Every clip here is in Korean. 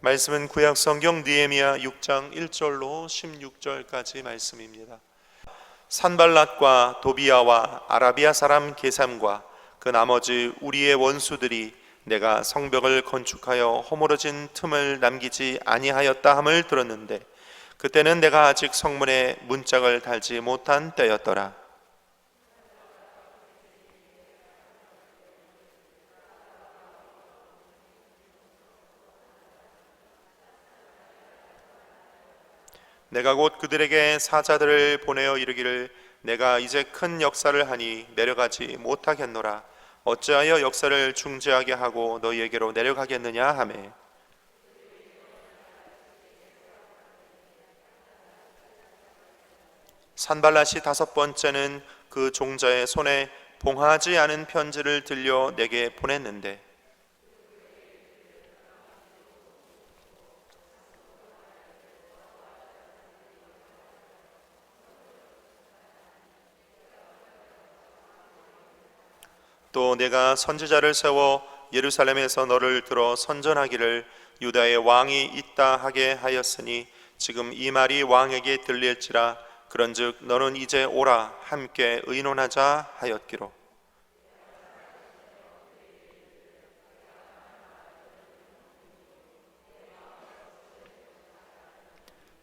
말씀은 구약 성경 느헤미야 6장 1절로 16절까지 말씀입니다. 산발랏과 도비야와 아라비아 사람 게삼과 그 나머지 우리의 원수들이 내가 성벽을 건축하여 허물어진 틈을 남기지 아니하였다 함을 들었는데 그때는 내가 아직 성문에 문짝을 달지 못한 때였더라. 내가 곧 그들에게 사자들을 보내어 이르기를 내가 이제 큰 역사를 하니 내려가지 못하겠노라. 어찌하여 역사를 중지하게 하고 너희에게로 내려가겠느냐 하매 산발랏이 다섯 번째는 그 종자의 손에 봉하지 않은 편지를 들려 내게 보냈는데 또 내가 선지자를 세워 예루살렘에서 너를 들어 선전하기를 유다의 왕이 있다 하게 하였으니 지금 이 말이 왕에게 들릴지라. 그런즉 너는 이제 오라 함께 의논하자 하였기로.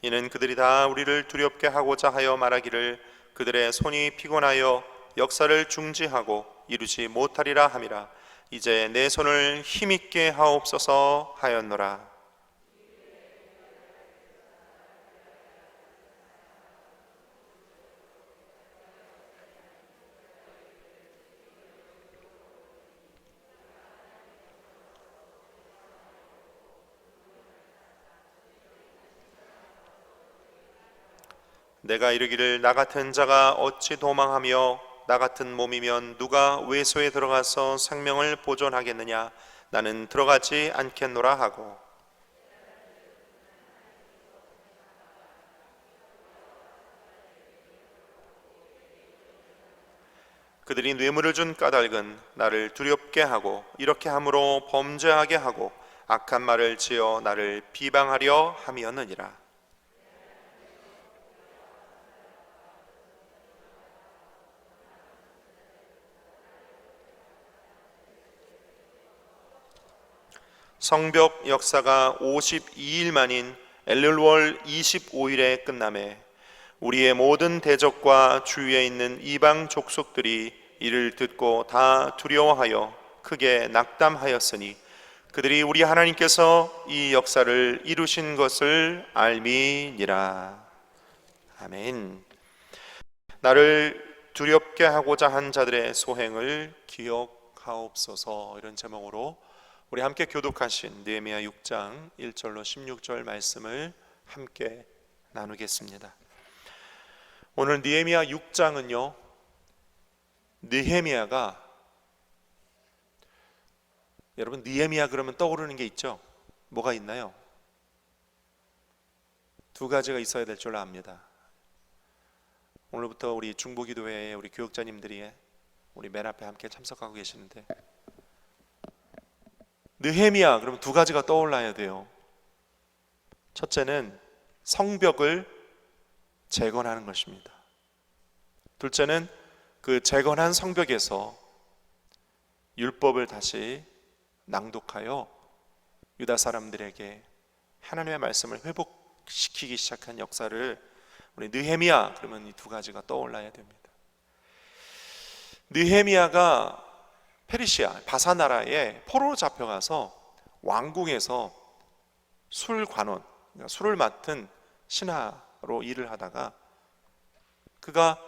이는 그들이 다 우리를 두렵게 하고자 하여 말하기를 그들의 손이 피곤하여 역사를 중지하고 이루지 못하리라 함이라. 이제 내 손을 힘있게 하옵소서 하였노라. 내가 이르기를 나 같은 자가 어찌 도망하며 나 같은 몸이면 누가 외소에 들어가서 생명을 보존하겠느냐. 나는 들어가지 않겠노라 하고 그들이 뇌물을 준 까닭은 나를 두렵게 하고 이렇게 함으로 범죄하게 하고 악한 말을 지어 나를 비방하려 함이었느니라. 성벽 역사가 52일 만인 엘룰월 25일에 끝나매 우리의 모든 대적과 주위에 있는 이방 족속들이 이를 듣고 다 두려워하여 크게 낙담하였으니 그들이 우리 하나님께서 이 역사를 이루신 것을 알미니라. 아멘. 나를 두렵게 하고자 한 자들의 소행을 기억하옵소서. 이런 제목으로 우리 함께 교독하신 느헤미야 6장 1절로 16절 말씀을 함께 나누겠습니다. 오늘 느헤미야 6장은요, 느헤미야가, 여러분 느헤미야 그러면 떠오르는 게 있죠? 뭐가 있나요? 두 가지가 있어야 될 줄 압니다. 오늘부터 우리 중보기도회에 우리 교육자님들이 우리 맨 앞에 함께 참석하고 계시는데 느헤미야 그러면 두 가지가 떠올라야 돼요. 첫째는 성벽을 재건하는 것입니다. 둘째는 그 재건한 성벽에서 율법을 다시 낭독하여 유다 사람들에게 하나님의 말씀을 회복시키기 시작한 역사를 우리 느헤미야 그러면 이 두 가지가 떠올라야 됩니다. 느헤미야가 페르시아 바사 나라에 포로로 잡혀가서 왕궁에서 술관원, 그러니까 술을 맡은 신하로 일을 하다가 그가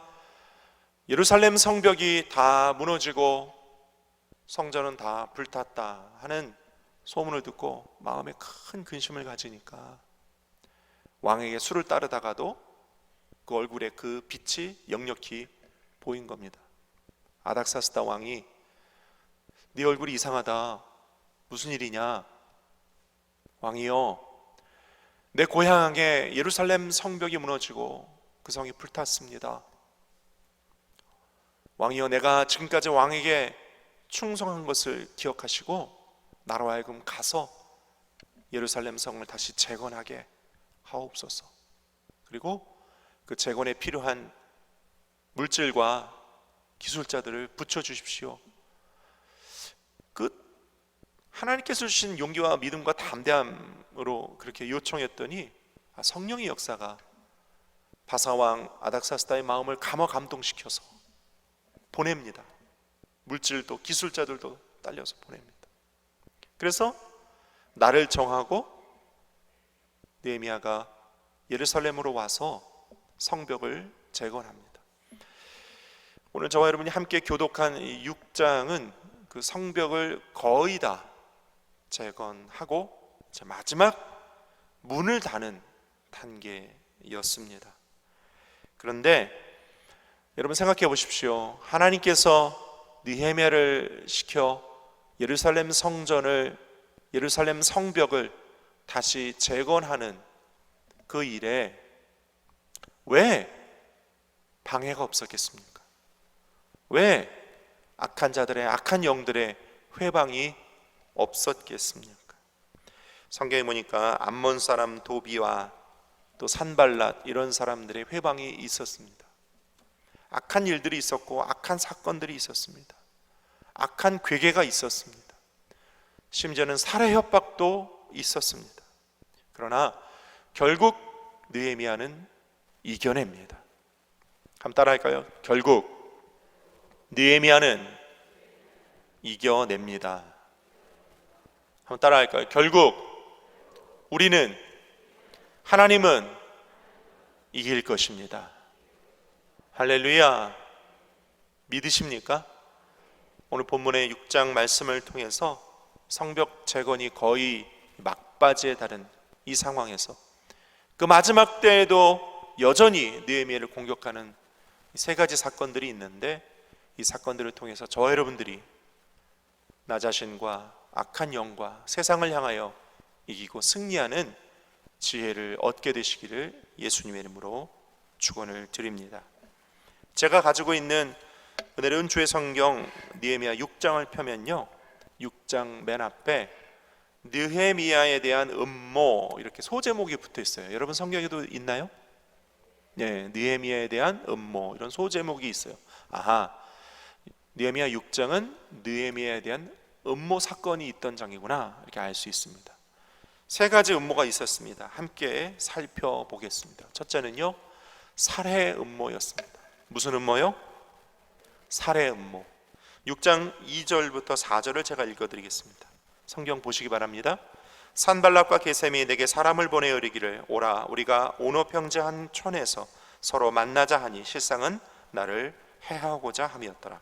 예루살렘 성벽이 다 무너지고 성전은 다 불탔다 하는 소문을 듣고 마음에 큰 근심을 가지니까 왕에게 술을 따르다가도 그 얼굴에 그 빛이 역력히 보인 겁니다. 아닥사스다 왕이 네 얼굴이 이상하다. 무슨 일이냐? 왕이여, 내 고향에 예루살렘 성벽이 무너지고 그 성이 불탔습니다. 왕이여, 내가 지금까지 왕에게 충성한 것을 기억하시고 나로 하여금 가서 예루살렘 성을 다시 재건하게 하옵소서. 그리고 그 재건에 필요한 물질과 기술자들을 붙여주십시오. 그 하나님께서 주신 용기와 믿음과 담대함으로 그렇게 요청했더니 성령의 역사가 바사왕 아닥사스다의 마음을 감화 감동시켜서 보냅니다. 물질도 기술자들도 딸려서 보냅니다. 그래서 날을 정하고 느헤미야가 예루살렘으로 와서 성벽을 재건합니다. 오늘 저와 여러분이 함께 교독한 이 6장은 그 성벽을 거의 다 재건하고 마지막 문을 닫는 단계였습니다. 그런데 여러분 생각해 보십시오. 하나님께서 느헤미야를 시켜 예루살렘 성전을, 예루살렘 성벽을 다시 재건하는 그 일에 왜 방해가 없었겠습니까? 왜 악한 자들의, 악한 영들의 회방이 없었겠습니까? 성경에 보니까 암몬 사람 도비와 또 산발랏 이런 사람들의 회방이 있었습니다. 악한 일들이 있었고 악한 사건들이 있었습니다. 악한 괴계가 있었습니다. 심지어는 살해 협박도 있었습니다. 그러나 결국 느헤미야는 이겨냅니다. 한번 따라할까요? 결국 느헤미야는 이겨냅니다. 한번 따라할까요? 결국 우리는, 하나님은 이길 것입니다. 할렐루야. 믿으십니까? 오늘 본문의 6장 말씀을 통해서 성벽 재건이 거의 막바지에 달한 이 상황에서 그 마지막 때에도 여전히 느헤미야를 공격하는 세 가지 사건들이 있는데, 이 사건들을 통해서 저와 여러분들이 나 자신과 악한 영과 세상을 향하여 이기고 승리하는 지혜를 얻게 되시기를 예수님의 이름으로 축원을 드립니다. 제가 가지고 있는 은혜로운 주의 성경 느헤미야 6장을 펴면요, 6장 맨 앞에 느헤미야에 대한 음모 이렇게 소제목이 붙어 있어요. 여러분 성경에도 있나요? 네, 느헤미야에 대한 음모 이런 소제목이 있어요. 아하, 느헤미야 6장은 느헤미야에 대한 음모 사건이 있던 장이구나, 이렇게 알 수 있습니다. 세 가지 음모가 있었습니다. 함께 살펴보겠습니다. 첫째는요, 살해 음모였습니다. 무슨 음모요? 살해 음모. 6장 2절부터 4절을 제가 읽어드리겠습니다. 성경 보시기 바랍니다. 산발락과 게셈이 내게 사람을 보내어 이르기를, 오라, 우리가 오노 평지 한 촌에서 서로 만나자 하니 실상은 나를 해하고자 함이었더라.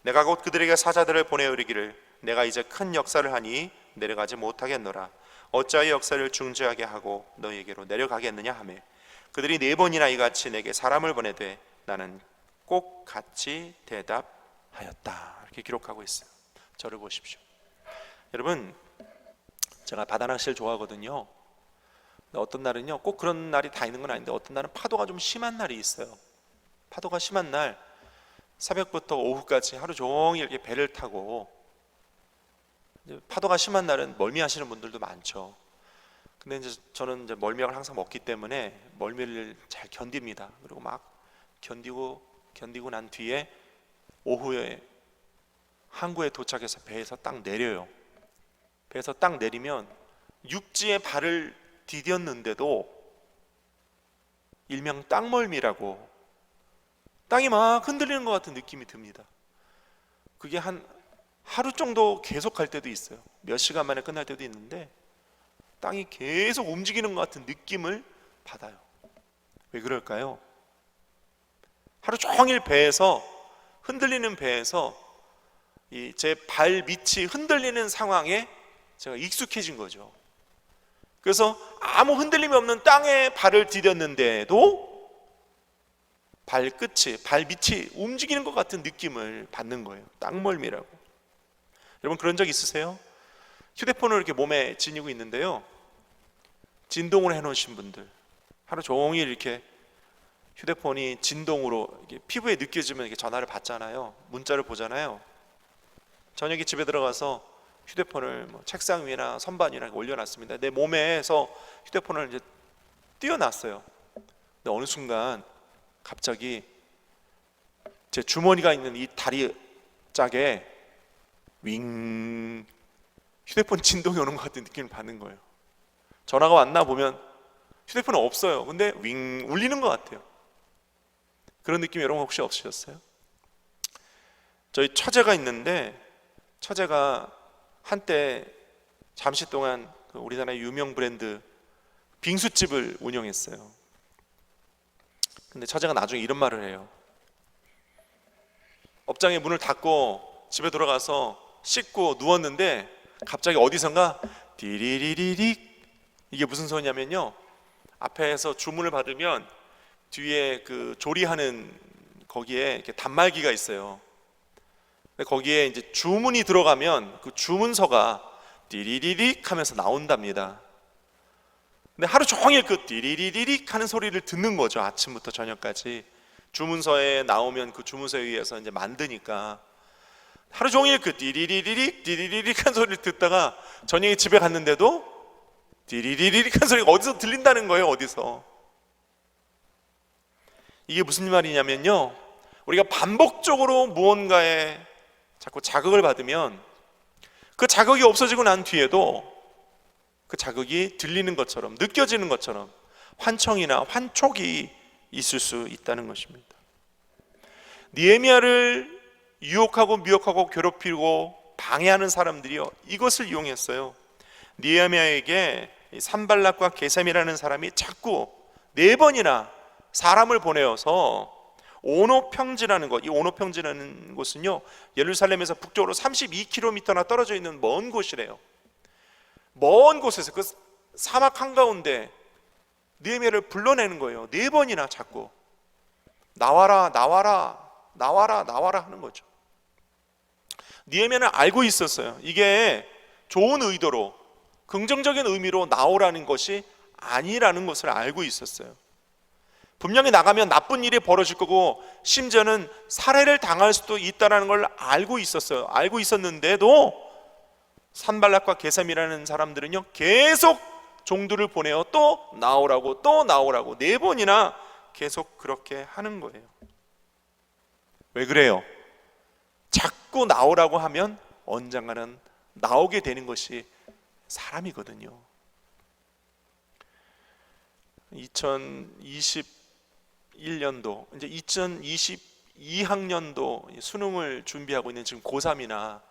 내가 곧 그들에게 사자들을 보내어 이르기를, 내가 이제 큰 역사를 하니 내려가지 못하겠노라. 어찌하여 역사를 중지하게 하고 너희에게로 내려가겠느냐 하매, 그들이 4번이나 이같이 내게 사람을 보내되 나는 꼭 같이 대답하였다. 이렇게 기록하고 있어요. 저를 보십시오. 여러분, 제가 바다낚시를 좋아하거든요. 어떤 날은요, 꼭 그런 날이 다 있는 건 아닌데 어떤 날은 파도가 좀 심한 날이 있어요. 파도가 심한 날 새벽부터 오후까지 하루 종일 이렇게 배를 타고, 파도가 심한 날은 멀미하시는 분들도 많죠. 근데 이제 저는 이제 멀미약을 항상 먹기 때문에 멀미를 잘 견딥니다. 그리고 막 견디고 난 뒤에 오후에 항구에 도착해서 배에서 딱 내려요. 배에서 딱 내리면 육지에 발을 디뎠는데도 일명 땅멀미라고 땅이 막 흔들리는 것 같은 느낌이 듭니다. 그게 한 하루 정도 계속 갈 때도 있어요. 몇 시간 만에 끝날 때도 있는데 땅이 계속 움직이는 것 같은 느낌을 받아요. 왜 그럴까요? 하루 종일 배에서, 흔들리는 배에서 제 발 밑이 흔들리는 상황에 제가 익숙해진 거죠. 그래서 아무 흔들림이 없는 땅에 발을 디뎠는데도 발끝이, 발 밑이 움직이는 것 같은 느낌을 받는 거예요. 땅멀미라고. 여러분 그런 적 있으세요? 휴대폰을 이렇게 몸에 지니고 있는데요, 진동을 해놓으신 분들, 하루 종일 이렇게 휴대폰이 진동으로 이렇게 피부에 느껴지면 이렇게 전화를 받잖아요. 문자를 보잖아요. 저녁에 집에 들어가서 휴대폰을 뭐 책상 위나 선반 위나 올려놨습니다. 내 몸에서 휴대폰을 이제 띄어놨어요. 근데 어느 순간 갑자기 제 주머니가 있는 이 다리 짝에 윙 휴대폰 진동이 오는 것 같은 느낌을 받는 거예요. 전화가 왔나 보면 휴대폰은 없어요. 근데 윙 울리는 것 같아요. 그런 느낌 여러분 혹시 없으셨어요? 저희 처제가 있는데, 처제가 한때 잠시 동안 우리나라의 유명 브랜드 빙수집을 운영했어요. 근데 처제가 나중에 이런 말을 해요. 업장의 문을 닫고 집에 돌아가서 씻고 누웠는데 갑자기 어디선가 디리리리릭, 이게 무슨 소리냐면요, 앞에서 주문을 받으면 뒤에 그 조리하는 거기에 이렇게 단말기가 있어요. 근데 거기에 이제 주문이 들어가면 그 주문서가 띠리리릭 하면서 나온답니다. 근데 하루 종일 그 띠리리릭 하는 소리를 듣는 거죠. 아침부터 저녁까지. 주문서에 나오면 그 주문서에 의해서 이제 만드니까 하루 종일 그 띠리리릭 띠리리릭 한 소리를 듣다가 저녁에 집에 갔는데도 띠리리릭 한 소리가 어디서 들린다는 거예요. 어디서. 이게 무슨 말이냐면요, 우리가 반복적으로 무언가에 자꾸 자극을 받으면 그 자극이 없어지고 난 뒤에도 그 자극이 들리는 것처럼, 느껴지는 것처럼 환청이나 환촉이 있을 수 있다는 것입니다. 느헤미야를 유혹하고 미혹하고 괴롭히고 방해하는 사람들이요, 이것을 이용했어요. 느헤미야에게 산발락과 게셈이라는 사람이 자꾸 4번이나 사람을 보내어서 오노평지라는 것, 이 오노평지라는 곳은요, 예루살렘에서 북쪽으로 32km나 떨어져 있는 먼 곳이래요. 먼 곳에서 그 사막 한가운데 느헤미야를 불러내는 거예요. 4번이나 자꾸 나와라 나와라 나와라 나와라 하는 거죠. 느헤미야는 알고 있었어요. 이게 좋은 의도로, 긍정적인 의미로 나오라는 것이 아니라는 것을 알고 있었어요. 분명히 나가면 나쁜 일이 벌어질 거고 심지어는 살해를 당할 수도 있다는 걸 알고 있었어요. 알고 있었는데도 산발락과 게셈이라는 사람들은요, 계속 종들을 보내어 또 나오라고 4번이나 계속 그렇게 하는 거예요. 왜 그래요? 자꾸 나오라고 하면 언젠가는 나오게 되는 것이 사람이거든요. 2021년도 이제 2022학년도 수능을 준비하고 있는 지금 고3이나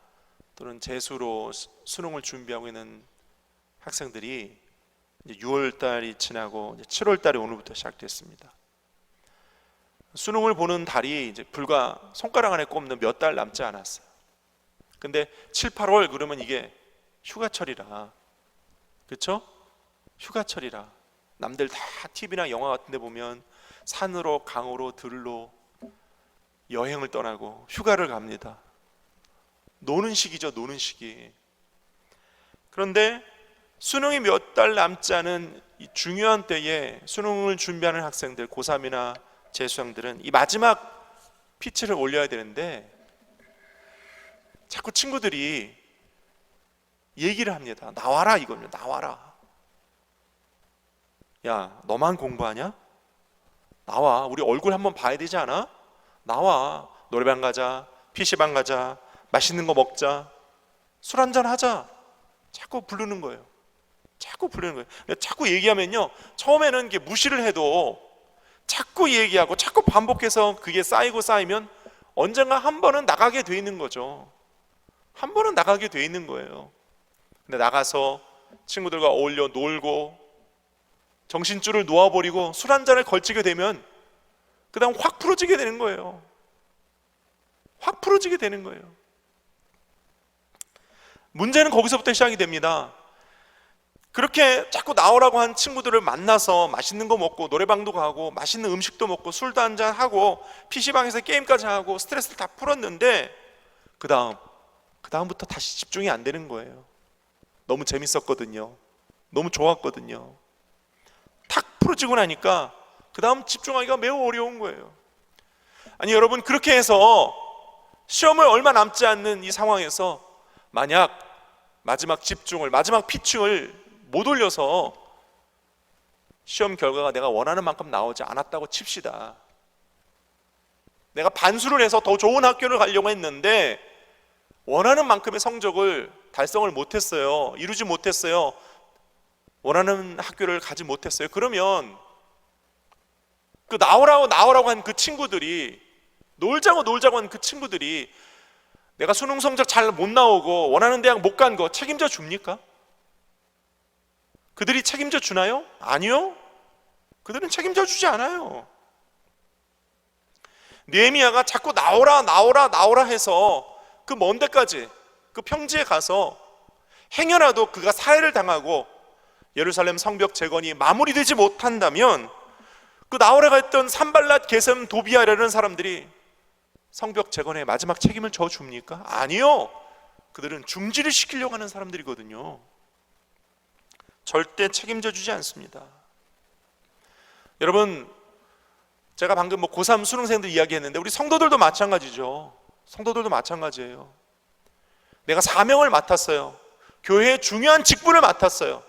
또는 재수로 수능을 준비하고 있는 학생들이 이제 6월달이 지나고 이제 7월달이 오늘부터 시작됐습니다. 수능을 보는 달이 이제 불과 손가락 안에 꼽는 몇 달 남지 않았어요. 근데 7, 8월 그러면 이게 휴가철이라, 그렇죠? 휴가철이라 남들 다 TV나 영화 같은 데 보면 산으로 강으로 들로 여행을 떠나고 휴가를 갑니다. 노는 시기죠, 노는 시기. 그런데 수능이 몇 달 남지 않은 이 중요한 때에 수능을 준비하는 학생들, 고3이나 재수생들은 이 마지막 피치를 올려야 되는데 자꾸 친구들이 얘기를 합니다. 나와라 이거요, 나와라. 야, 너만 공부하냐? 나와, 우리 얼굴 한번 봐야 되지 않아? 나와, 노래방 가자, PC방 가자, 맛있는 거 먹자, 술 한잔 하자. 자꾸 부르는 거예요. 자꾸 부르는 거예요. 자꾸 얘기하면요, 처음에는 이게 무시를 해도 자꾸 얘기하고 자꾸 반복해서 그게 쌓이고 쌓이면 언젠가 한 번은 나가게 돼 있는 거죠. 한 번은 나가게 돼 있는 거예요. 근데 나가서 친구들과 어울려 놀고 정신줄을 놓아버리고 술 한 잔을 걸치게 되면 그 다음 확 풀어지게 되는 거예요. 확 풀어지게 되는 거예요. 문제는 거기서부터 시작이 됩니다. 그렇게 자꾸 나오라고 한 친구들을 만나서 맛있는 거 먹고 노래방도 가고 맛있는 음식도 먹고 술도 한잔 하고 PC방에서 게임까지 하고 스트레스를 다 풀었는데 그 다음부터 다시 집중이 안 되는 거예요. 너무 재밌었거든요. 너무 좋았거든요. 탁 풀어지고 나니까 그 다음 집중하기가 매우 어려운 거예요. 아니 여러분, 그렇게 해서 시험을 얼마 남지 않는 이 상황에서 만약 마지막 집중을, 마지막 피칭을 못 올려서 시험 결과가 내가 원하는 만큼 나오지 않았다고 칩시다. 내가 반수를 해서 더 좋은 학교를 가려고 했는데 원하는 만큼의 성적을 달성을 못했어요. 이루지 못했어요. 원하는 학교를 가지 못했어요. 그러면 그 나오라고 한 그 친구들이, 놀자고 한 그 친구들이 내가 수능 성적 잘 못 나오고 원하는 대학 못 간 거 책임져 줍니까? 그들이 책임져 주나요? 아니요. 그들은 책임져 주지 않아요. 느헤미야가 자꾸 나오라 해서 그 먼 데까지, 그 평지에 가서 행여라도 그가 살해를 당하고 예루살렘 성벽 재건이 마무리되지 못한다면 그 나오라가 했던 산발랏, 게셈, 도비아라는 사람들이 성벽 재건의 마지막 책임을 져 줍니까? 아니요. 그들은 중지를 시키려고 하는 사람들이거든요. 절대 책임져 주지 않습니다. 여러분, 제가 방금 고3 수능생들 이야기했는데 우리 성도들도 마찬가지죠. 성도들도 마찬가지예요. 내가 사명을 맡았어요. 교회의 중요한 직분을 맡았어요.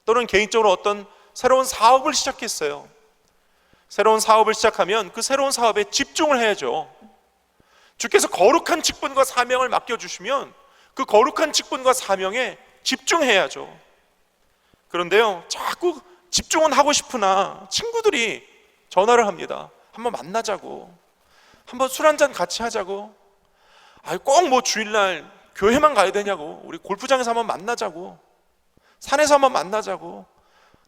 또는 개인적으로 어떤 새로운 사업을 시작했어요. 새로운 사업을 시작하면 그 새로운 사업에 집중을 해야죠. 주께서 거룩한 직분과 사명을 맡겨주시면 그 거룩한 직분과 사명에 집중해야죠. 그런데요, 자꾸 집중은 하고 싶으나 친구들이 전화를 합니다. 한번 만나자고, 한번 술 한잔 같이 하자고, 꼭 뭐 주일날 교회만 가야 되냐고, 우리 골프장에서 한번 만나자고, 산에서 한번 만나자고,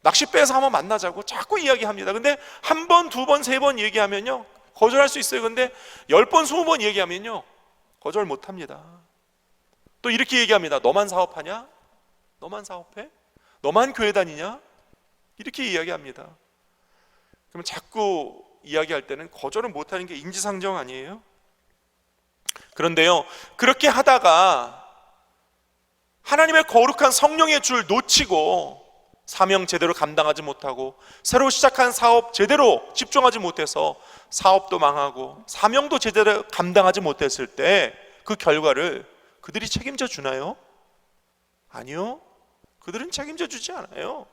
낚싯배에서 한번 만나자고 자꾸 이야기합니다. 근데 한 번, 두 번, 세 번 얘기하면요 거절할 수 있어요. 근데 10번, 20번 얘기하면요 거절 못합니다. 또 이렇게 얘기합니다. 너만 사업하냐? 너만 사업해? 너만 교회 다니냐? 이렇게 이야기합니다. 그러면 자꾸 이야기할 때는 거절을 못하는 게 인지상정 아니에요? 그런데요, 그렇게 하다가 하나님의 거룩한 성령의 줄 놓치고 사명 제대로 감당하지 못하고 새로 시작한 사업 제대로 집중하지 못해서 사업도 망하고 사명도 제대로 감당하지 못했을 때 그 결과를 그들이 책임져 주나요? 아니요. 그들은 책임져 주지 않아요.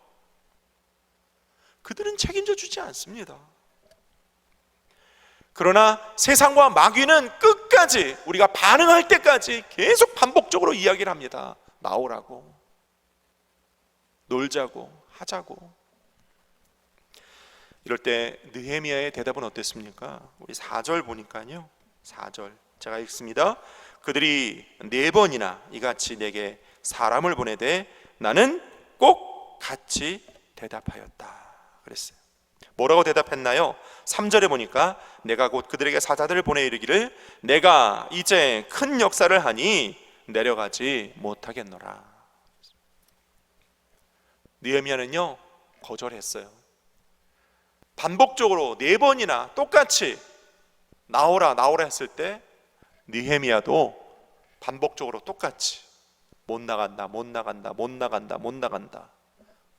그들은 책임져 주지 않습니다. 그러나 세상과 마귀는 끝까지 우리가 반응할 때까지 계속 반복적으로 이야기를 합니다. 나오라고, 놀자고, 하자고. 이럴 때 느헤미야의 대답은 어땠습니까? 우리 4절 보니까요, 4절 제가 읽습니다. 그들이 4번이나 이같이 내게 사람을 보내되 나는 꼭 같이 대답하였다 그랬어요. 뭐라고 대답했나요? 3절에 보니까 내가 곧 그들에게 사자들을 보내 이르기를 내가 이제 큰 역사를 하니 내려가지 못하겠노라. 느헤미야는요 거절했어요. 반복적으로 4번이나 똑같이 나오라 했을 때 느헤미야도 반복적으로 똑같이 못 나간다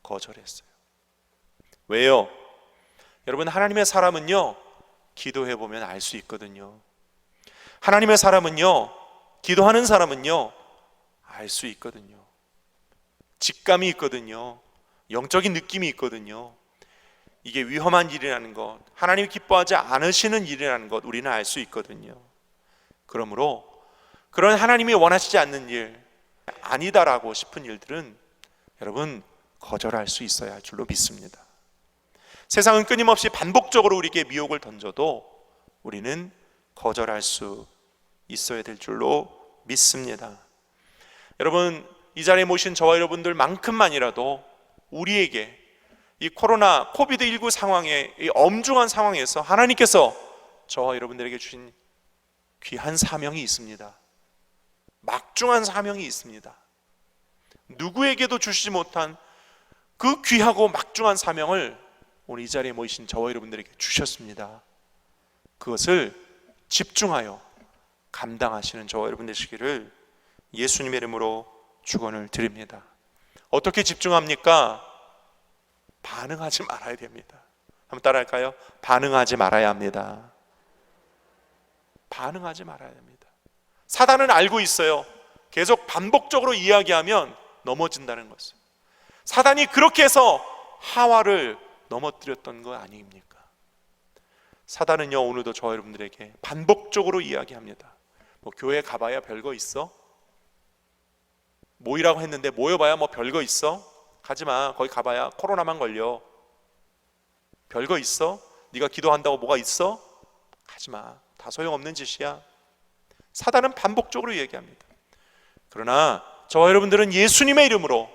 거절했어요. 왜요? 여러분, 하나님의 사람은요 기도해 보면 알 수 있거든요. 하나님의 사람은요, 기도하는 사람은요 알 수 있거든요. 직감이 있거든요. 영적인 느낌이 있거든요. 이게 위험한 일이라는 것, 하나님이 기뻐하지 않으시는 일이라는 것 우리는 알 수 있거든요. 그러므로 그런 하나님이 원하시지 않는 일, 아니다라고 싶은 일들은 여러분 거절할 수 있어야 할 줄로 믿습니다. 세상은 끊임없이 반복적으로 우리에게 미혹을 던져도 우리는 거절할 수 있어야 될 줄로 믿습니다. 여러분, 이 자리에 모신 저와 여러분들만큼만이라도 우리에게 이 코로나 코비드19 상황의 이 엄중한 상황에서 하나님께서 저와 여러분들에게 주신 귀한 사명이 있습니다. 막중한 사명이 있습니다. 누구에게도 주시지 못한 그 귀하고 막중한 사명을 오늘 이 자리에 모이신 저와 여러분들에게 주셨습니다. 그것을 집중하여 감당하시는 저와 여러분 되시기를 예수님의 이름으로 축원을 드립니다. 어떻게 집중합니까? 반응하지 말아야 됩니다. 한번 따라할까요? 반응하지 말아야 합니다. 반응하지 말아야 됩니다. 사단은 알고 있어요. 계속 반복적으로 이야기하면 넘어진다는 것을. 사단이 그렇게 해서 하와를 넘어뜨렸던 거 아닙니까? 사단은요, 오늘도 저와 여러분들에게 반복적으로 이야기합니다. 뭐 교회 가봐야 별거 있어? 모이라고 했는데 모여봐야 뭐 별거 있어? 가지마. 거기 가봐야 코로나만 걸려. 별거 있어? 네가 기도한다고 뭐가 있어? 가지마. 다 소용없는 짓이야. 사단은 반복적으로 얘기합니다. 그러나 저와 여러분들은 예수님의 이름으로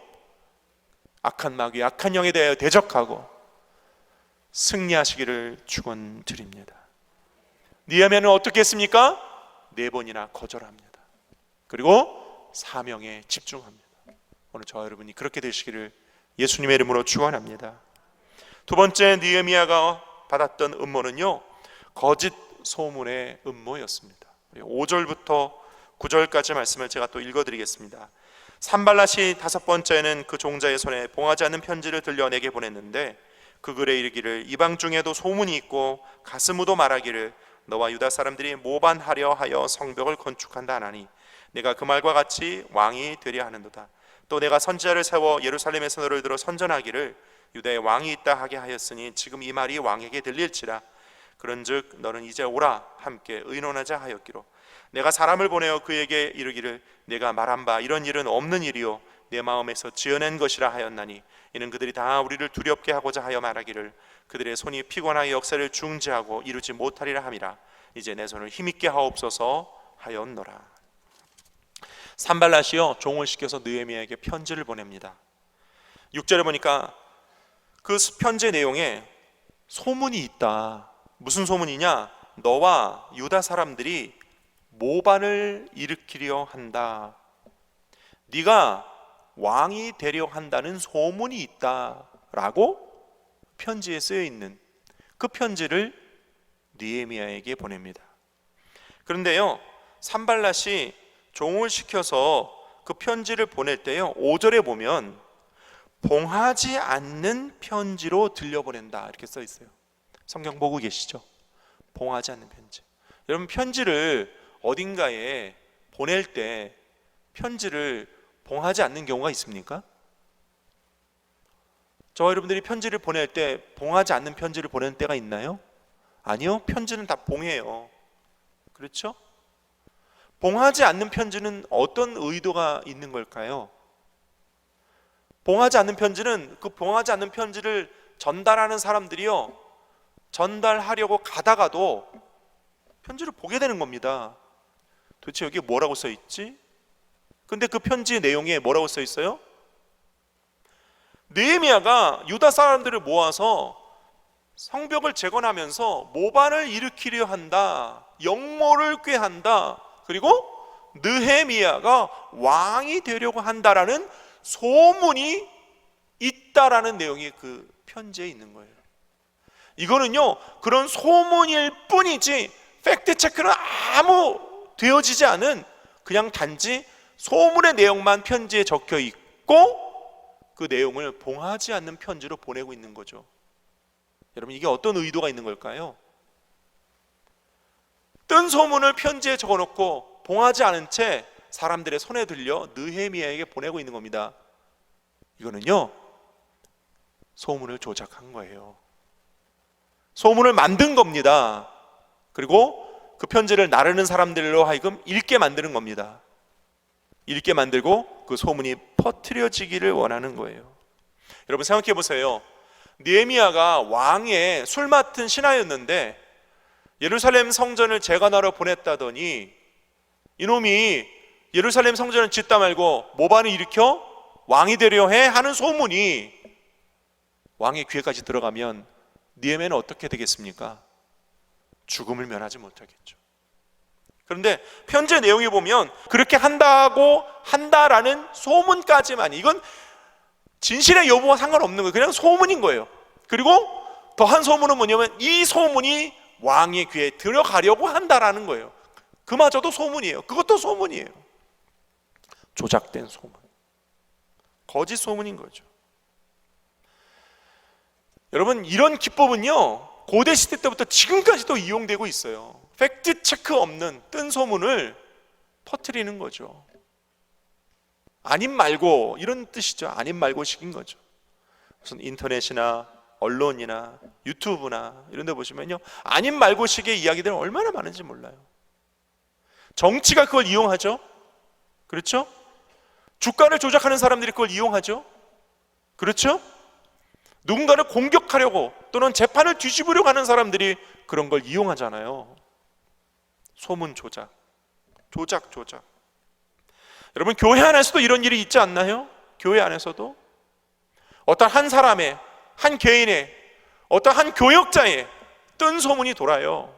악한 마귀, 악한 영에 대하여 대적하고 승리하시기를 축원드립니다. 느헤미야는 어떻게 했습니까? 4번이나 거절합니다. 그리고 사명에 집중합니다. 오늘 저와 여러분이 그렇게 되시기를 예수님의 이름으로 축원합니다. 두 번째 느헤미야가 받았던 음모는요, 거짓 소문의 음모였습니다. 5절부터 9절까지 말씀을 제가 또 읽어드리겠습니다. 산발랏이 5번째는 그 종자의 손에 봉하지 않는 편지를 들려 내게 보냈는데 그 글에 이르기를 이방 중에도 소문이 있고 가스무도 말하기를 너와 유다 사람들이 모반하려 하여 성벽을 건축한다 하나니 내가 그 말과 같이 왕이 되려 하는도다. 또 내가 선지자를 세워 예루살렘에서 너를 들어 선전하기를 유다에 왕이 있다 하게 하였으니 지금 이 말이 왕에게 들릴지라. 그런즉 너는 이제 오라 함께 의논하자 하였기로 내가 사람을 보내어 그에게 이르기를 내가 말한 바 이런 일은 없는 일이요 내 마음에서 지어낸 것이라 하였나니 이는 그들이 다 우리를 두렵게 하고자 하여 말하기를 그들의 손이 피곤하여 역사를 중지하고 이루지 못하리라 함이라. 이제 내 손을 힘있게 하옵소서 하였노라. 산발랏이요 종을 시켜서 느헤미야에게 편지를 보냅니다. 6절에 보니까 그 편지의 내용에 소문이 있다. 무슨 소문이냐? 너와 유다 사람들이 모반을 일으키려 한다. 네가 왕이 되려 한다는 소문이 있다라고 편지에 쓰여 있는 그 편지를 느헤미야에게 보냅니다. 그런데요, 산발랏이 종을 시켜서 그 편지를 보낼 때요, 5절에 보면 봉하지 않는 편지로 들려보낸다 이렇게 써 있어요. 성경 보고 계시죠? 봉하지 않는 편지. 여러분, 편지를 어딘가에 보낼 때 편지를 봉하지 않는 경우가 있습니까? 저와 여러분들이 편지를 보낼 때 봉하지 않는 편지를 보내는 때가 있나요? 아니요, 편지는 다 봉해요. 그렇죠? 봉하지 않는 편지는 어떤 의도가 있는 걸까요? 봉하지 않는 편지는 그 봉하지 않는 편지를 전달하는 사람들이요, 전달하려고 가다가도 편지를 보게 되는 겁니다. 도대체 여기에 뭐라고 써 있지? 근데 그 편지의 내용에 뭐라고 써 있어요? 느헤미야가 유다 사람들을 모아서 성벽을 재건하면서 모반을 일으키려 한다, 역모를 꾀한다, 그리고 느헤미야가 왕이 되려고 한다라는 소문이 있다라는 내용이 그 편지에 있는 거예요. 이거는요, 그런 소문일 뿐이지 팩트 체크는 아무 되어지지 않은 그냥 단지 소문의 내용만 편지에 적혀 있고 그 내용을 봉하지 않는 편지로 보내고 있는 거죠. 여러분, 이게 어떤 의도가 있는 걸까요? 뜬 소문을 편지에 적어놓고 봉하지 않은 채 사람들의 손에 들려 느헤미야에게 보내고 있는 겁니다. 이거는요, 소문을 조작한 거예요. 소문을 만든 겁니다. 그리고 그 편지를 나르는 사람들로 하여금 읽게 만드는 겁니다. 읽게 만들고 그 소문이 퍼뜨려지기를 원하는 거예요. 여러분, 생각해 보세요. 느헤미야가 왕의 술 맡은 신하였는데 예루살렘 성전을 재건하러 보냈다더니 이놈이 예루살렘 성전을 짓다 말고 모반을 일으켜 왕이 되려 해 하는 소문이 왕의 귀에까지 들어가면 느헤미야는 어떻게 되겠습니까? 죽음을 면하지 못하겠죠. 그런데 편지의 내용에 보면 그렇게 한다라는 소문까지만, 이건 진실의 여부와 상관없는 거예요. 그냥 소문인 거예요. 그리고 더한 소문은 뭐냐면 이 소문이 왕의 귀에 들어가려고 한다라는 거예요. 그마저도 소문이에요. 그것도 소문이에요. 조작된 소문, 거짓 소문인 거죠. 여러분, 이런 기법은요, 고대 시대 때부터 지금까지도 이용되고 있어요. 팩트 체크 없는 뜬 소문을 퍼뜨리는 거죠. 아님 말고 이런 뜻이죠. 아님 말고식인 거죠. 무슨 인터넷이나 언론이나 유튜브나 이런 데 보시면요, 아님 말고식의 이야기들은 얼마나 많은지 몰라요. 정치가 그걸 이용하죠. 그렇죠? 주가를 조작하는 사람들이 그걸 이용하죠. 그렇죠? 누군가를 공격하려고 또는 재판을 뒤집으려고 하는 사람들이 그런 걸 이용하잖아요. 소문 조작. 여러분, 교회 안에서도 이런 일이 있지 않나요? 교회 안에서도 어떤 한 사람의, 한 개인의, 어떤 한 교역자의 뜬 소문이 돌아요.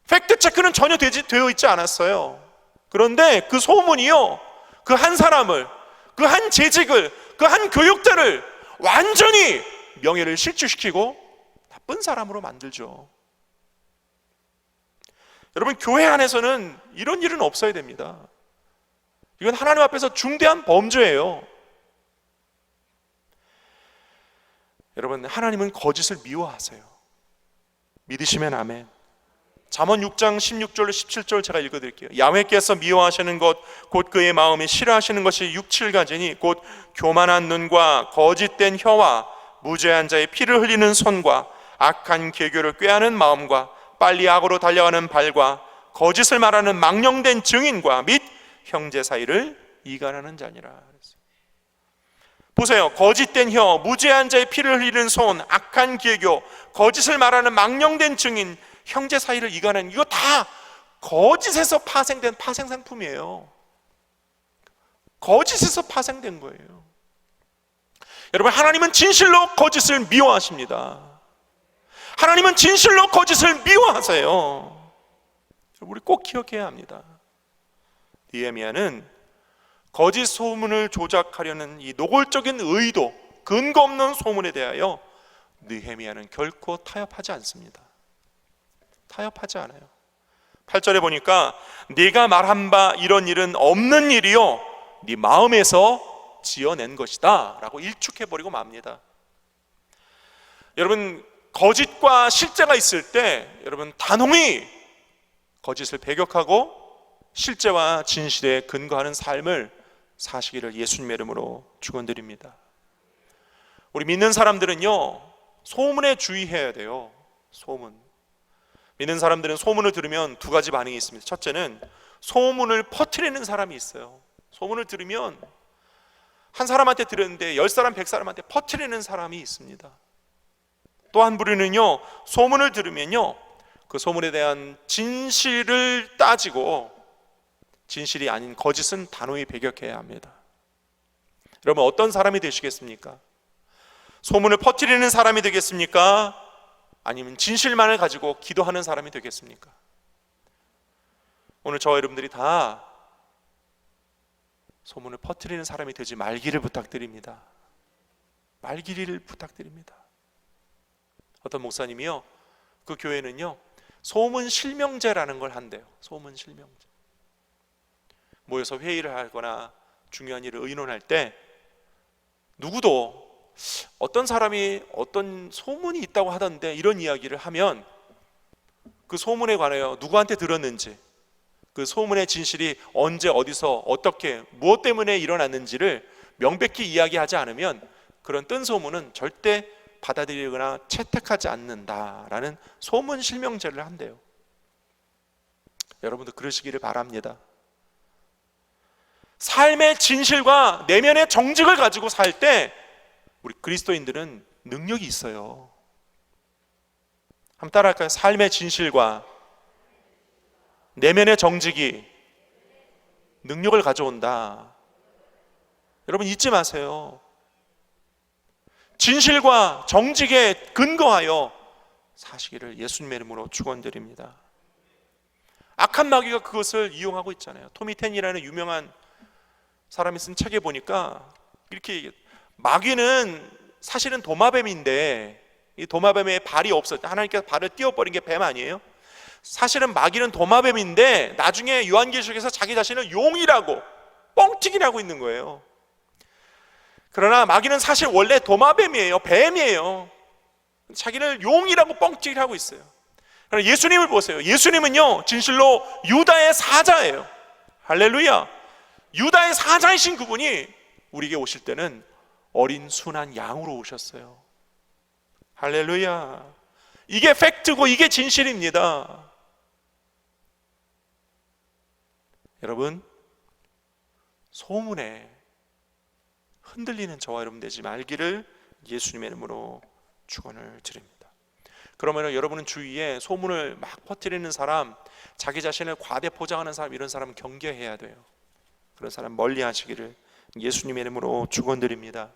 팩트 체크는 전혀 되어 있지 않았어요. 그런데 그 소문이요, 그 한 사람을, 그 한 재직을, 그 한 교역자를 완전히 명예를 실추시키고 나쁜 사람으로 만들죠. 여러분, 교회 안에서는 이런 일은 없어야 됩니다. 이건 하나님 앞에서 중대한 범죄예요. 여러분, 하나님은 거짓을 미워하세요. 믿으시면 아멘. 잠언 6장 16절 17절 제가 읽어드릴게요. 야훼께서 미워하시는 것 곧 그의 마음이 싫어하시는 것이 6, 7가지니 곧 교만한 눈과 거짓된 혀와 무죄한 자의 피를 흘리는 손과 악한 계교를 꾀하는 마음과 빨리 악으로 달려가는 발과 거짓을 말하는 망령된 증인과 및 형제 사이를 이간하는 자니라. 보세요. 거짓된 혀, 무죄한 자의 피를 흘리는 손, 악한 계교, 거짓을 말하는 망령된 증인, 형제 사이를 이간하는, 이거 다 거짓에서 파생된 파생상품이에요. 거짓에서 파생된 거예요. 여러분, 하나님은 진실로 거짓을 미워하십니다. 하나님은 진실로 거짓을 미워하세요. 우리 꼭 기억해야 합니다. 느헤미야는 거짓 소문을 조작하려는 이 노골적인 의도, 근거 없는 소문에 대하여 느헤미야는 결코 타협하지 않습니다. 타협하지 않아요. 8절에 보니까 네가 말한 바 이런 일은 없는 일이요 네 마음에서 지어낸 것이다 라고 일축해버리고 맙니다. 여러분, 거짓과 실제가 있을 때 여러분 단호히 거짓을 배격하고 실제와 진실에 근거하는 삶을 사시기를 예수님의 이름으로 축원드립니다. 우리 믿는 사람들은요, 소문에 주의해야 돼요. 소문. 믿는 사람들은 소문을 들으면 두 가지 반응이 있습니다. 첫째는 소문을 퍼뜨리는 사람이 있어요. 소문을 들으면 한 사람한테 들었는데 10사람, 100사람한테 퍼뜨리는 사람이 있습니다. 또 한 부류는요, 소문을 들으면요, 그 소문에 대한 진실을 따지고 진실이 아닌 거짓은 단호히 배격해야 합니다. 여러분, 어떤 사람이 되시겠습니까? 소문을 퍼뜨리는 사람이 되겠습니까? 아니면 진실만을 가지고 기도하는 사람이 되겠습니까? 오늘 저와 여러분들이 다 소문을 퍼뜨리는 사람이 되지 말기를 부탁드립니다. 말기를 부탁드립니다. 어떤 목사님이요, 그 교회는요, 소문 실명제라는 걸 한대요. 소문 실명제. 모여서 회의를 하거나 중요한 일을 의논할 때 누구도 어떤 사람이 어떤 소문이 있다고 하던데 이런 이야기를 하면 그 소문에 관하여 누구한테 들었는지, 그 소문의 진실이 언제 어디서 어떻게 무엇 때문에 일어났는지를 명백히 이야기하지 않으면 그런 뜬 소문은 절대 받아들이거나 채택하지 않는다라는 소문 실명제를 한대요. 여러분도 그러시기를 바랍니다. 삶의 진실과 내면의 정직을 가지고 살 때 우리 그리스도인들은 능력이 있어요. 한번 따라할까요? 삶의 진실과 내면의 정직이 능력을 가져온다. 여러분, 잊지 마세요. 진실과 정직에 근거하여 사시기를 예수님의 이름으로 축원드립니다. 악한 마귀가 그것을 이용하고 있잖아요. 토미 텐이라는 유명한 사람이 쓴 책에 보니까 이렇게 얘기해요. 마귀는 사실은 도마뱀인데 이 도마뱀의 발이 없었을 때 하나님께서 발을 띄워버린 게 뱀 아니에요? 사실은 마귀는 도마뱀인데 나중에 요한계시록에서 자기 자신을 용이라고 뻥튀기라고 있는 거예요. 그러나 마귀는 사실 원래 도마뱀이에요. 뱀이에요. 자기를 용이라고 뻥튀기를 하고 있어요. 그러나 예수님을 보세요. 예수님은요, 진실로 유다의 사자예요. 할렐루야. 유다의 사자이신 그분이 우리에게 오실 때는 어린 순한 양으로 오셨어요. 할렐루야. 이게 팩트고 이게 진실입니다. 여러분, 소문에 흔들리는 저와 여러분 되지 말기를 예수님의 이름으로 축원을 드립니다. 그러면 여러분은 주위에 소문을 막 퍼뜨리는 사람, 자기 자신을 과대 포장하는 사람, 이런 사람은 경계해야 돼요. 그런 사람 멀리 하시기를 예수님의 이름으로 축원드립니다.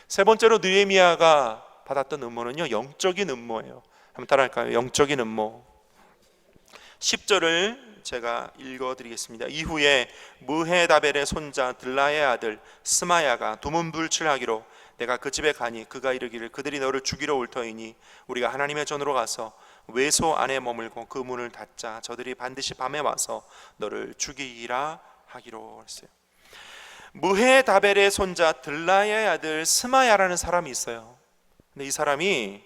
세 번째로 느헤미야가 받았던 음모는요, 영적인 음모예요. 한번 따라할까요? 영적인 음모. 10절을 제가 읽어드리겠습니다. 이후에 무헤다벨의 손자 들라의 아들 스마야가 두문불출하기로 내가 그 집에 가니 그가 이르기를 그들이 너를 죽이러 올 터이니 우리가 하나님의 전으로 가서 외소 안에 머물고 그 문을 닫자. 저들이 반드시 밤에 와서 너를 죽이리라 하기로 했어요. 무헤다벨의 손자 들라의 아들 스마야라는 사람이 있어요. 근데 이 사람이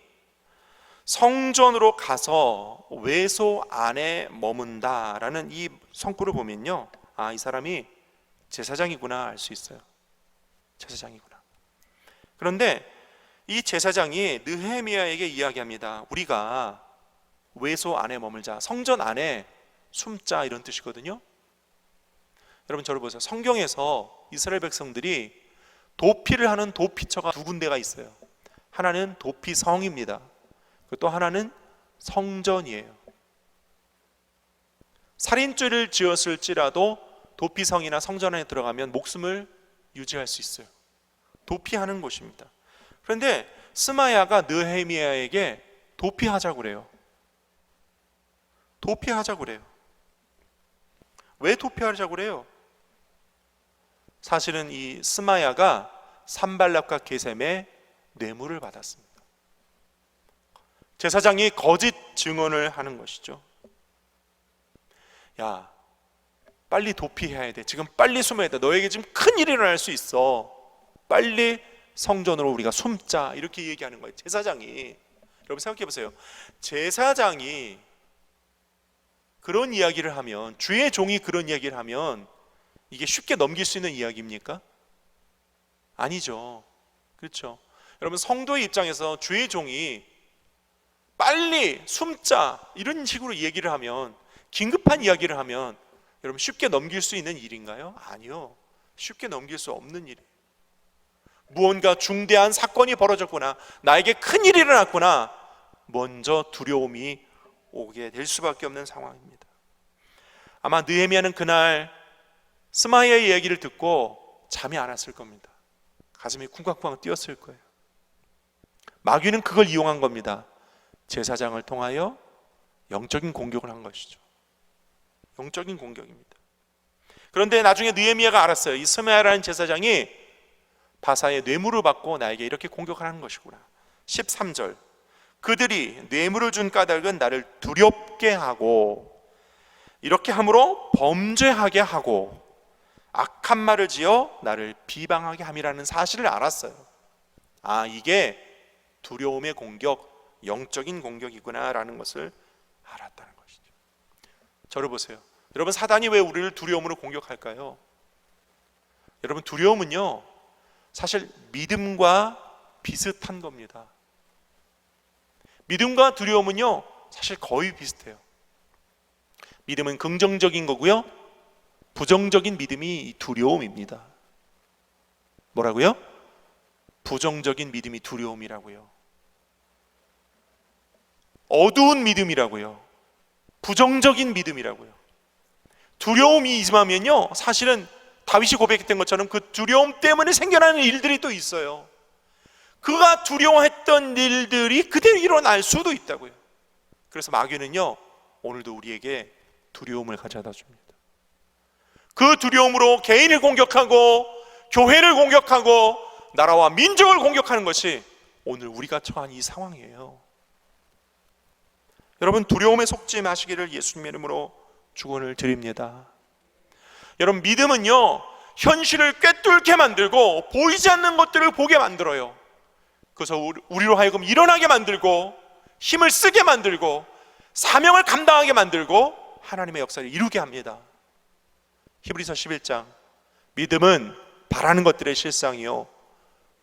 성전으로 가서 외소 안에 머문다라는 이 성구를 보면요, 아, 이 사람이 제사장이구나 알 수 있어요. 제사장이구나. 그런데 이 제사장이 느헤미야에게 이야기합니다. 우리가 외소 안에 머물자, 성전 안에 숨자, 이런 뜻이거든요. 여러분 저를 보세요. 성경에서 이스라엘 백성들이 도피를 하는 도피처가 두 군데가 있어요. 하나는 도피성입니다. 또 하나는 성전이에요. 살인죄를 지었을지라도 도피성이나 성전 안에 들어가면 목숨을 유지할 수 있어요. 도피하는 곳입니다. 그런데 스마야가 느헤미야에게 도피하자고 그래요. 도피하자고 그래요. 왜 도피하자고 그래요? 사실은 이 스마야가 산발락과 게셈의 뇌물을 받았습니다. 제사장이 거짓 증언을 하는 것이죠. 야, 빨리 도피해야 돼. 지금 빨리 숨어야 돼. 너에게 지금 큰 일이 일어날 수 있어. 빨리 성전으로 우리가 숨자. 이렇게 얘기하는 거예요. 제사장이. 여러분 생각해 보세요. 제사장이 그런 이야기를 하면, 주의 종이 그런 이야기를 하면 이게 쉽게 넘길 수 있는 이야기입니까? 아니죠. 그렇죠. 여러분 성도의 입장에서 주의 종이 빨리 숨자 이런 식으로 얘기를 하면, 긴급한 이야기를 하면 여러분 쉽게 넘길 수 있는 일인가요? 아니요. 쉽게 넘길 수 없는 일이에요. 무언가 중대한 사건이 벌어졌구나, 나에게 큰일이 일어났구나, 먼저 두려움이 오게 될 수밖에 없는 상황입니다. 아마 느헤미야는 그날 스마야의 이야기를 듣고 잠이 안 왔을 겁니다. 가슴이 쿵쾅쿵쾅 뛰었을 거예요. 마귀는 그걸 이용한 겁니다. 제사장을 통하여 영적인 공격을 한 것이죠. 영적인 공격입니다. 그런데 나중에 느헤미야가 알았어요. 이 스마야라는 제사장이 바사의 뇌물을 받고 나에게 이렇게 공격하는 것이구나. 13절, 그들이 뇌물을 준 까닭은 나를 두렵게 하고 이렇게 함으로 범죄하게 하고 악한 말을 지어 나를 비방하게 함이라는 사실을 알았어요. 아, 이게 두려움의 공격, 영적인 공격이구나라는 것을 알았다는 것이죠. 저를 보세요. 여러분 사단이 왜 우리를 두려움으로 공격할까요? 여러분 두려움은요 사실 믿음과 비슷한 겁니다. 믿음과 두려움은요 사실 거의 비슷해요. 믿음은 긍정적인 거고요, 부정적인 믿음이 두려움입니다. 뭐라고요? 부정적인 믿음이 두려움이라고요. 어두운 믿음이라고요. 부정적인 믿음이라고요. 두려움이 임하면요 사실은 다윗이 고백했던 것처럼 그 두려움 때문에 생겨나는 일들이 또 있어요. 그가 두려워했던 일들이 그대로 일어날 수도 있다고요. 그래서 마귀는요 오늘도 우리에게 두려움을 가져다 줍니다. 그 두려움으로 개인을 공격하고 교회를 공격하고 나라와 민족을 공격하는 것이 오늘 우리가 처한 이 상황이에요. 여러분 두려움에 속지 마시기를 예수님의 이름으로 축원을 드립니다. 여러분 믿음은요 현실을 꿰뚫게 만들고 보이지 않는 것들을 보게 만들어요. 그래서 우리로 하여금 일어나게 만들고 힘을 쓰게 만들고 사명을 감당하게 만들고 하나님의 역사를 이루게 합니다. 히브리서 11장 믿음은 바라는 것들의 실상이요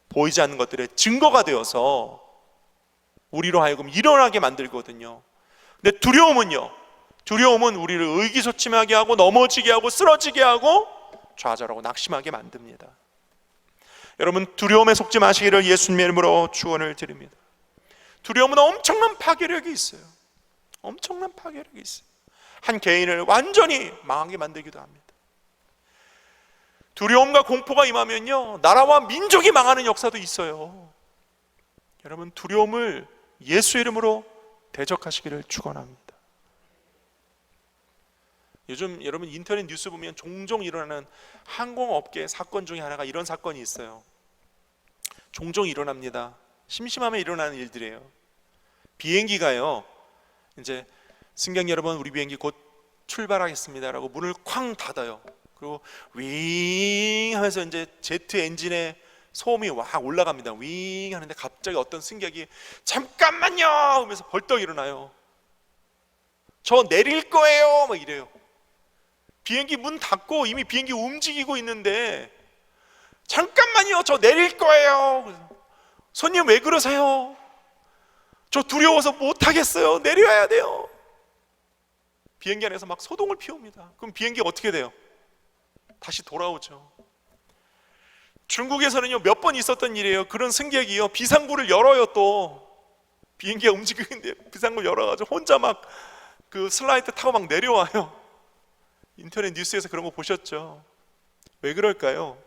보이지 않는 것들의 증거가 되어서 우리로 하여금 일어나게 만들거든요. 근데 두려움은 우리를 의기소침하게 하고 넘어지게 하고 쓰러지게 하고 좌절하고 낙심하게 만듭니다. 여러분, 두려움에 속지 마시기를 예수님의 이름으로 축원을 드립니다. 두려움은 엄청난 파괴력이 있어요. 엄청난 파괴력이 있어요. 한 개인을 완전히 망하게 만들기도 합니다. 두려움과 공포가 임하면요 나라와 민족이 망하는 역사도 있어요. 여러분, 두려움을 예수 이름으로 대적하시기를 축원합니다. 요즘 여러분 인터넷 뉴스 보면 종종 일어나는 항공업계 사건 중에 하나가 이런 사건이 있어요. 종종 일어납니다. 심심하면 일어나는 일들이에요. 비행기가요 이제 승객 여러분 우리 비행기 곧 출발하겠습니다라고 문을 쾅 닫아요. 그리고 윙 하면서 이제 제트 엔진의 소음이 확 올라갑니다. 윙 하는데 갑자기 어떤 승객이 잠깐만요 하면서 벌떡 일어나요. 저 내릴 거예요 막 이래요. 비행기 문 닫고 이미 비행기 움직이고 있는데 잠깐만요 저 내릴 거예요. 손님 왜 그러세요? 저 두려워서 못하겠어요. 내려야 돼요. 비행기 안에서 막 소동을 피웁니다. 그럼 비행기가 어떻게 돼요? 다시 돌아오죠. 중국에서는요 몇 번 있었던 일이에요. 그런 승객이요 비상구를 열어요. 또 비행기가 움직이는데 비상구를 열어가지고 혼자 막 그 슬라이드 타고 막 내려와요. 인터넷 뉴스에서 그런 거 보셨죠? 왜 그럴까요?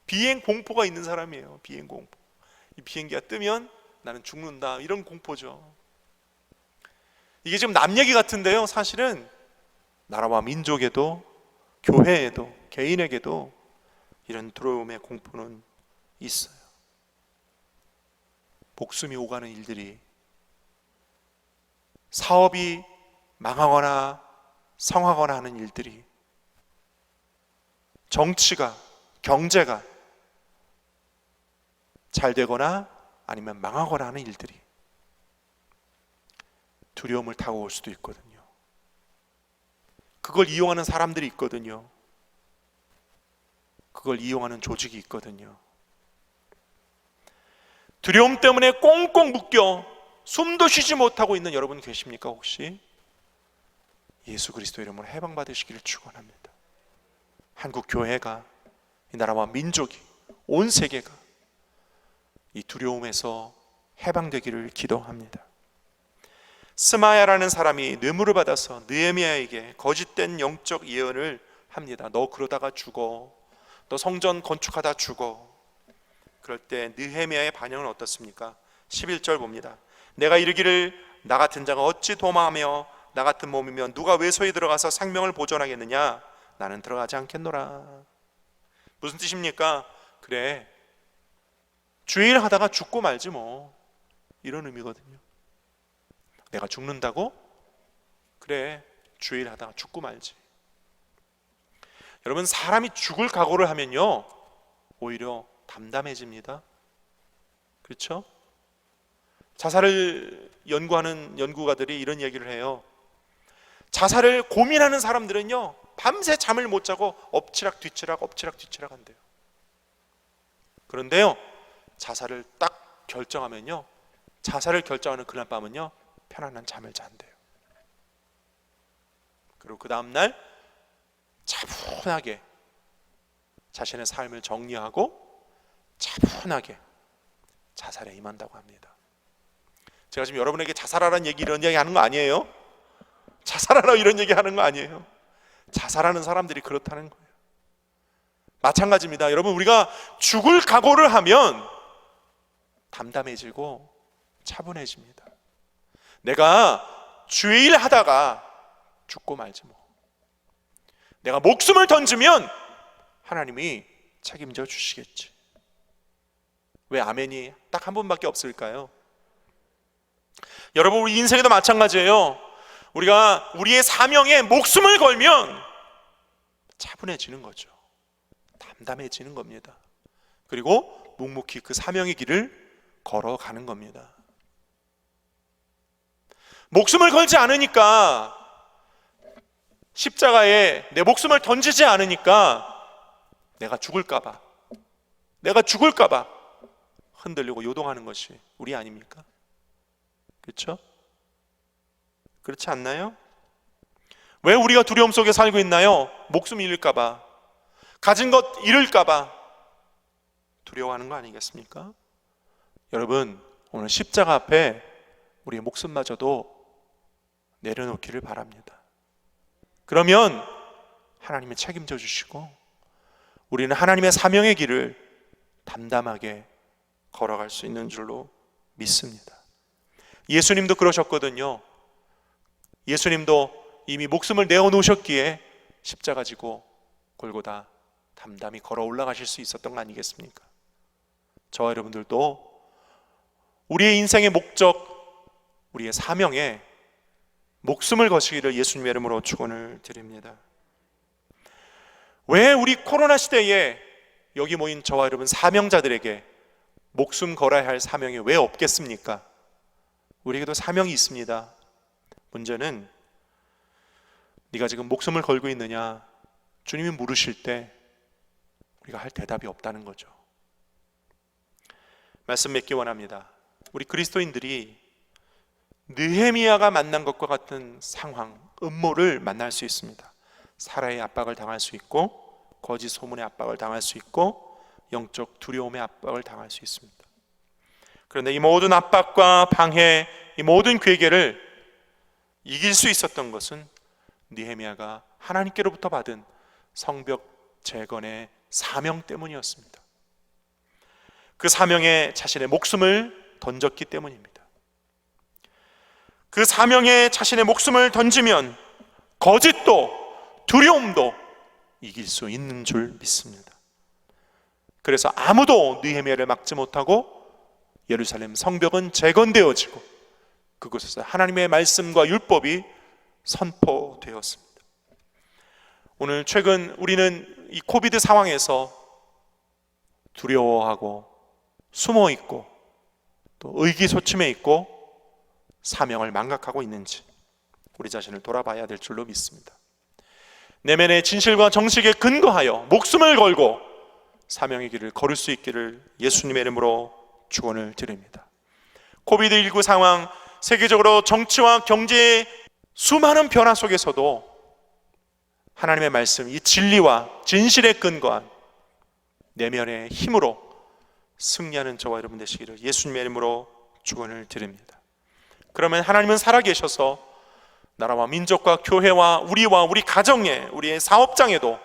비행 공포가 있는 사람이에요. 비행 공포. 이 비행기가 뜨면 나는 죽는다 이런 공포죠. 이게 지금 남 얘기 같은데요 사실은 나라와 민족에도 교회에도 개인에게도 이런 두려움의 공포는 있어요. 목숨이 오가는 일들이, 사업이 망하거나 성하거나 하는 일들이, 정치가, 경제가 잘 되거나 아니면 망하거나 하는 일들이 두려움을 타고 올 수도 있거든요. 그걸 이용하는 사람들이 있거든요. 그걸 이용하는 조직이 있거든요. 두려움 때문에 꽁꽁 묶여 숨도 쉬지 못하고 있는 여러분 계십니까? 혹시 예수 그리스도 이름으로 해방받으시기를 축원합니다. 한국 교회가, 이 나라와 민족이, 온 세계가 이 두려움에서 해방되기를 기도합니다. 스마야라는 사람이 뇌물을 받아서 느헤미야에게 거짓된 영적 예언을 합니다. 너 그러다가 죽어. 너 성전 건축하다 죽어. 그럴 때 느헤미야의 반응은 어떻습니까? 11절 봅니다. 내가 이르기를 나 같은 자가 어찌 도망하며 나 같은 몸이면 누가 외소에 들어가서 생명을 보존하겠느냐? 나는 들어가지 않겠노라. 무슨 뜻입니까? 그래, 주일 하다가 죽고 말지 뭐, 이런 의미거든요. 내가 죽는다고? 그래, 주일 하다가 죽고 말지. 여러분, 사람이 죽을 각오를 하면요 오히려 담담해집니다. 그렇죠? 자살을 연구하는 연구가들이 이런 얘기를 해요. 자살을 고민하는 사람들은요 밤새 잠을 못 자고 엎치락 뒤치락 한대요. 그런데요 자살을 딱 결정하면요, 자살을 결정하는 그날 밤은요 편안한 잠을 잔대요. 그리고 그 다음날 차분하게 자신의 삶을 정리하고 차분하게 자살에 임한다고 합니다. 제가 지금 여러분에게 자살하라는 얘기, 이런 얘기 하는 거 아니에요. 자살하라 이런 얘기 하는 거 아니에요. 자살하는 사람들이 그렇다는 거예요. 마찬가지입니다. 여러분, 우리가 죽을 각오를 하면 담담해지고 차분해집니다. 내가 주일 하다가 죽고 말지 뭐. 내가 목숨을 던지면 하나님이 책임져 주시겠지. 왜 아멘이 딱 한 번밖에 없을까요? 여러분, 우리 인생에도 마찬가지예요. 우리가 우리의 사명에 목숨을 걸면 차분해지는 거죠. 담담해지는 겁니다. 그리고 묵묵히 그 사명의 길을 걸어가는 겁니다. 목숨을 걸지 않으니까, 십자가에 내 목숨을 던지지 않으니까 내가 죽을까 봐 흔들리고 요동하는 것이 우리 아닙니까? 그렇죠? 그렇지 않나요? 왜 우리가 두려움 속에 살고 있나요? 목숨 잃을까 봐, 가진 것 잃을까 봐 두려워하는 거 아니겠습니까? 여러분, 오늘 십자가 앞에 우리의 목숨마저도 내려놓기를 바랍니다. 그러면 하나님이 책임져 주시고 우리는 하나님의 사명의 길을 담담하게 걸어갈 수 있는 줄로 믿습니다. 예수님도 그러셨거든요. 예수님도 이미 목숨을 내어놓으셨기에 십자가 지고 골고다 담담히 걸어 올라가실 수 있었던 거 아니겠습니까? 저와 여러분들도 우리의 인생의 목적, 우리의 사명에 목숨을 거시기를 예수님의 이름으로 축원을 드립니다. 왜 우리 코로나 시대에 여기 모인 저와 여러분 사명자들에게 목숨 걸어야 할 사명이 왜 없겠습니까? 우리에게도 사명이 있습니다. 문제는 네가 지금 목숨을 걸고 있느냐, 주님이 물으실 때 우리가 할 대답이 없다는 거죠. 말씀 맺기 원합니다. 우리 그리스도인들이 느헤미야가 만난 것과 같은 상황, 음모를 만날 수 있습니다. 사라의 압박을 당할 수 있고, 거짓 소문의 압박을 당할 수 있고, 영적 두려움의 압박을 당할 수 있습니다. 그런데 이 모든 압박과 방해, 이 모든 괴계를 이길 수 있었던 것은 느헤미야가 하나님께로부터 받은 성벽 재건의 사명 때문이었습니다. 그 사명에 자신의 목숨을 던졌기 때문입니다. 그 사명에 자신의 목숨을 던지면 거짓도 두려움도 이길 수 있는 줄 믿습니다. 그래서 아무도 느헤미야를 막지 못하고 예루살렘 성벽은 재건되어지고 그곳에서 하나님의 말씀과 율법이 선포되었습니다. 오늘 최근 우리는 이 코비드 상황에서 두려워하고 숨어 있고 또 의기소침해 있고 사명을 망각하고 있는지 우리 자신을 돌아봐야 될 줄로 믿습니다. 내면의 진실과 정직에 근거하여 목숨을 걸고 사명의 길을 걸을 수 있기를 예수님의 이름으로 축원을 드립니다. 코비드19 상황, 세계적으로 정치와 경제의 수많은 변화 속에서도 하나님의 말씀, 이 진리와 진실에 근거한 내면의 힘으로 승리하는 저와 여러분 되시기를 예수님의 이름으로 축원을 드립니다. 그러면 하나님은 살아계셔서 나라와 민족과 교회와 우리와 우리 가정에, 우리의 사업장에도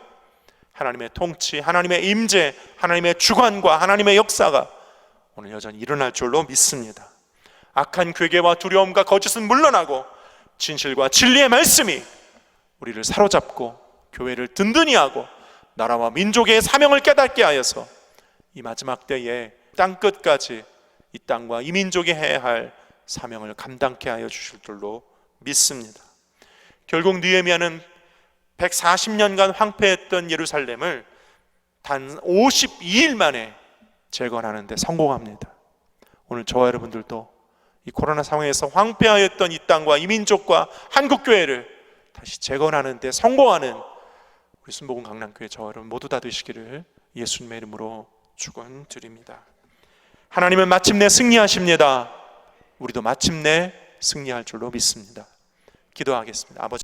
하나님의 통치, 하나님의 임재, 하나님의 주관과 하나님의 역사가 오늘 여전히 일어날 줄로 믿습니다. 악한 괴계와 두려움과 거짓은 물러나고 진실과 진리의 말씀이 우리를 사로잡고 교회를 든든히 하고 나라와 민족의 사명을 깨닫게 하여서 이 마지막 때에 땅끝까지 이 땅과 이 민족이 해야 할 사명을 감당케 하여 주실 줄로 믿습니다. 결국 느헤미야는 140년간 황폐했던 예루살렘을 단 52일 만에 재건하는 데 성공합니다. 오늘 저와 여러분들도 이 코로나 상황에서 황폐하였던 이 땅과 이 민족과 한국교회를 다시 재건하는 데 성공하는 우리 순복음 강남교회 저와 여러분 모두 다 되시기를 예수님의 이름으로 축원드립니다. 하나님은 마침내 승리하십니다. 우리도 마침내 승리할 줄로 믿습니다. 기도하겠습니다. 아버지